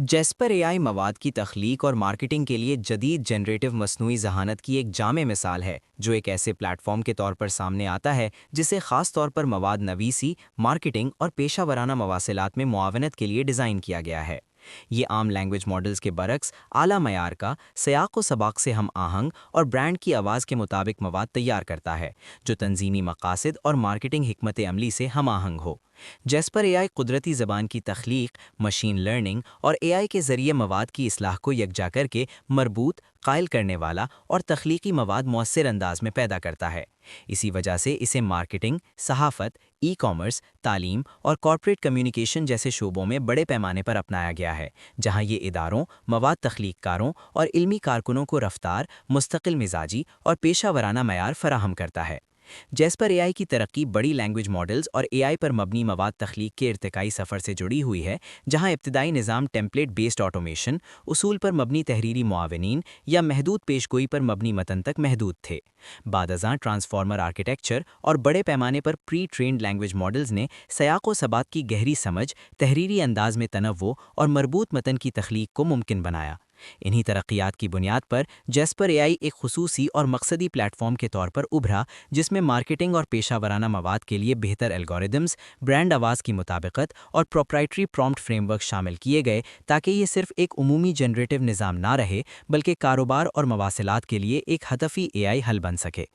Jasper اے آئی مواد کی تخلیق اور مارکیٹنگ کے لیے جدید جنریٹو مصنوعی ذہانت کی ایک جامع مثال ہے جو ایک ایسے پلیٹ فارم کے طور پر سامنے آتا ہے جسے خاص طور پر مواد نویسی، مارکیٹنگ اور پیشہ ورانہ مواصلات میں معاونت کے لیے ڈیزائن کیا گیا ہے۔ یہ عام لینگویج ماڈلز کے برعکس اعلیٰ معیار کا، سیاق و سباق سے ہم آہنگ اور برانڈ کی آواز کے مطابق مواد تیار کرتا ہے جو تنظیمی مقاصد اور مارکیٹنگ حکمت عملی سے ہم آہنگ ہو۔ جیسپر اے آئی قدرتی زبان کی تخلیق، مشین لرننگ اور اے آئی کے ذریعے مواد کی اصلاح کو یکجا کر کے مربوط، قائل کرنے والا اور تخلیقی مواد مؤثر انداز میں پیدا کرتا ہے۔ اسی وجہ سے اسے مارکیٹنگ، صحافت، ای کامرس، تعلیم اور کارپوریٹ کمیونیکیشن جیسے شعبوں میں بڑے پیمانے پر اپنایا گیا ہے، جہاں یہ اداروں، مواد تخلیق کاروں اور علمی کارکنوں کو رفتار، مستقل مزاجی اور پیشہ ورانہ معیار فراہم کرتا ہے۔ جیسپر اے آئی کی ترقی بڑی لینگویج ماڈلز اور اے آئی پر مبنی مواد تخلیق کے ارتقائی سفر سے جڑی ہوئی ہے، جہاں ابتدائی نظام ٹیمپلیٹ بیسڈ آٹومیشن، اصول پر مبنی تحریری معاونین یا محدود پیشگوئی پر مبنی متن تک محدود تھے۔ بعد ازاں ٹرانسفارمر آرکیٹیکچر اور بڑے پیمانے پر پری ٹرینڈ لینگویج ماڈلز نے سیاق و سباق کی گہری سمجھ، تحریری انداز میں تنوع اور مربوط متن کی تخلیق کو ممکن بنایا۔ انہی ترقیات کی بنیاد پر جیسپر اے آئی ایک خصوصی اور مقصدی پلیٹ فارم کے طور پر ابھرا، جس میں مارکیٹنگ اور پیشہ ورانہ مواد کے لیے بہتر الگورتھمز، برانڈ آواز کی مطابقت اور پروپرائٹری پرومپٹ فریم ورک شامل کیے گئے تاکہ یہ صرف ایک عمومی جنریٹو نظام نہ رہے بلکہ کاروبار اور مواصلات کے لیے ایک ہدفی اے آئی حل بن سکے۔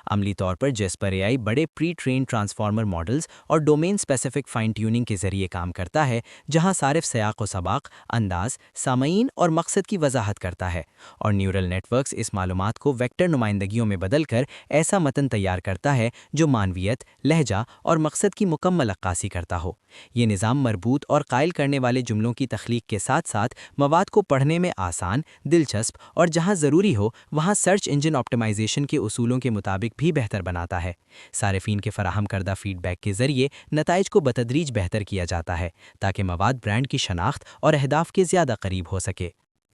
عملی طور پر جیسپر اے آئی بڑے پری ٹرینڈ ٹرانسفارمر ماڈلز اور ڈومین اسپیسیفک فائن ٹیوننگ کے ذریعے کام کرتا ہے، جہاں صارف سیاق و سباق، انداز، سامعین اور مقصد کی وضاحت کرتا ہے، اور نیورل نیٹ ورکس اس معلومات کو ویکٹر نمائندگیوں میں بدل کر ایسا متن تیار کرتا ہے جو معنویت، لہجہ اور مقصد کی مکمل عکاسی کرتا ہو۔ یہ نظام مربوط اور قائل کرنے والے جملوں کی تخلیق کے ساتھ ساتھ مواد کو پڑھنے میں آسان، دلچسپ اور جہاں ضروری ہو وہاں سرچ انجن آپٹیمائزیشن کے اصولوں کے مطابق بھی بہتر بناتا ہے۔ صارفین کے فراہم کردہ فیڈ بیک کے ذریعے نتائج کو بتدریج بہتر کیا جاتا ہے تاکہ مواد برانڈ کی شناخت اور اہداف کے زیادہ قریب ہو سکے۔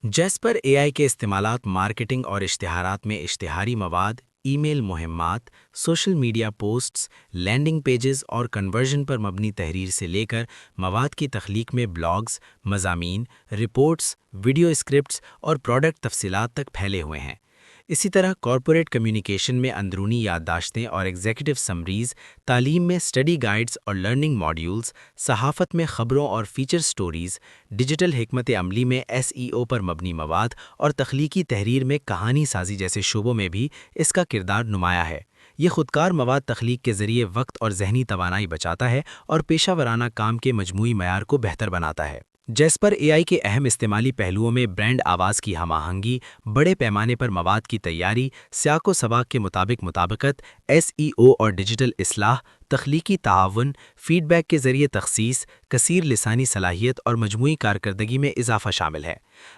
جیسپر اے آئی کے استعمالات مارکیٹنگ اور اشتہارات میں اشتہاری مواد، ای میل مہمات، social media posts, landing pages اور کنورژن پر مبنی تحریر سے لے کر مواد کی تخلیق میں بلاگز، مضامین، رپورٹس، ویڈیو اسکرپٹس اور پروڈکٹ تفصیلات تک پھیلے ہوئے ہیں۔ اسی طرح کارپوریٹ کمیونیکیشن میں اندرونی یادداشتیں اور ایگزیکٹو سمریز، تعلیم میں اسٹڈی گائیڈز اور لرننگ ماڈیولز، صحافت میں خبروں اور فیچر سٹوریز، ڈیجیٹل حکمت عملی میں ایس ای او پر مبنی مواد اور تخلیقی تحریر میں کہانی سازی جیسے شعبوں میں بھی اس کا کردار نمایاں ہے۔ یہ خودکار مواد تخلیق کے ذریعے وقت اور ذہنی توانائی بچاتا ہے اور پیشہ ورانہ کام کے مجموعی معیار کو بہتر بناتا ہے۔ جیسپر اے آئی کے اہم استعمالی پہلوؤں میں برانڈ آواز کی ہم آہنگی، بڑے پیمانے پر مواد کی تیاری، سیاق و سباق کے مطابقت، ایس ای او اور ڈیجیٹل اصلاح، تخلیقی تعاون، فیڈ بیک کے ذریعے تخصیص، کثیر لسانی صلاحیت اور مجموعی کارکردگی میں اضافہ شامل ہے۔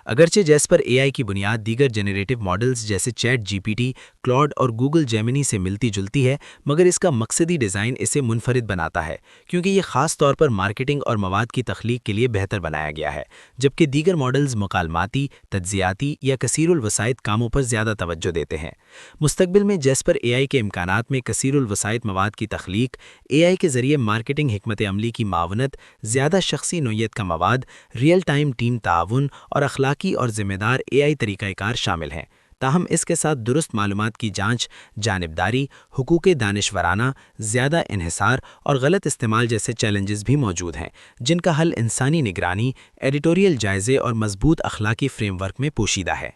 اگرچہ جیسپر اے آئی کی بنیاد دیگر جنریٹو ماڈلز جیسے ChatGPT, Claude اور گوگل جیمنی سے ملتی جلتی ہے، مگر اس کا مقصدی ڈیزائن اسے منفرد بناتا ہے کیونکہ یہ خاص طور پر مارکیٹنگ اور مواد کی تخلیق کے لیے بہتر بنایا گیا ہے، جبکہ دیگر ماڈلز مکالماتی، تجزیاتی یا کثیر الوسائط کاموں پر زیادہ توجہ دیتے ہیں۔ مستقبل میں جیسپر اے آئی کے امکانات میں کثیر الوسائط مواد کی تخلیق، اے آئی کے ذریعے مارکیٹنگ حکمت عملی کی معاونت، زیادہ شخصی نوعیت کا مواد، ریئل ٹائم ٹیم تعاون اور اخلاقی اور ذمہ دار اے آئی طریقہ کار شامل ہیں۔ تاہم اس کے ساتھ درست معلومات کی جانچ، جانبداری، حقوق دانشورانہ، زیادہ انحصار اور غلط استعمال جیسے چیلنجز بھی موجود ہیں، جن کا حل انسانی نگرانی، ایڈیٹوریل جائزے اور مضبوط اخلاقی فریم ورک میں پوشیدہ ہے۔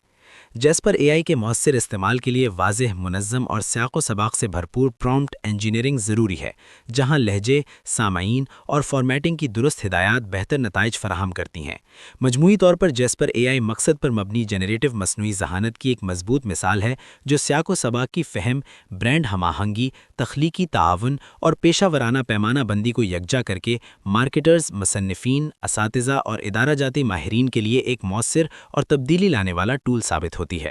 جیسپر اے آئی کے مؤثر استعمال کے لیے واضح، منظم اور سیاق و سباق سے بھرپور پرومپٹ انجینئرنگ ضروری ہے، جہاں لہجے، سامعین اور فارمیٹنگ کی درست ہدایات بہتر نتائج فراہم کرتی ہیں۔ مجموعی طور پر جیسپر اے آئی مقصد پر مبنی جنریٹو مصنوعی ذہانت کی ایک مضبوط مثال ہے جو سیاق و سباق کی فہم، برانڈ ہم آہنگی، تخلیقی تعاون اور پیشہ ورانہ پیمانہ بندی کو یکجا کر کے مارکیٹرز، مصنفین، اساتذہ اور ادارہ جاتی ماہرین کے لیے ایک مؤثر اور تبدیلی لانے والا ٹول ثابت ہوتی ہے۔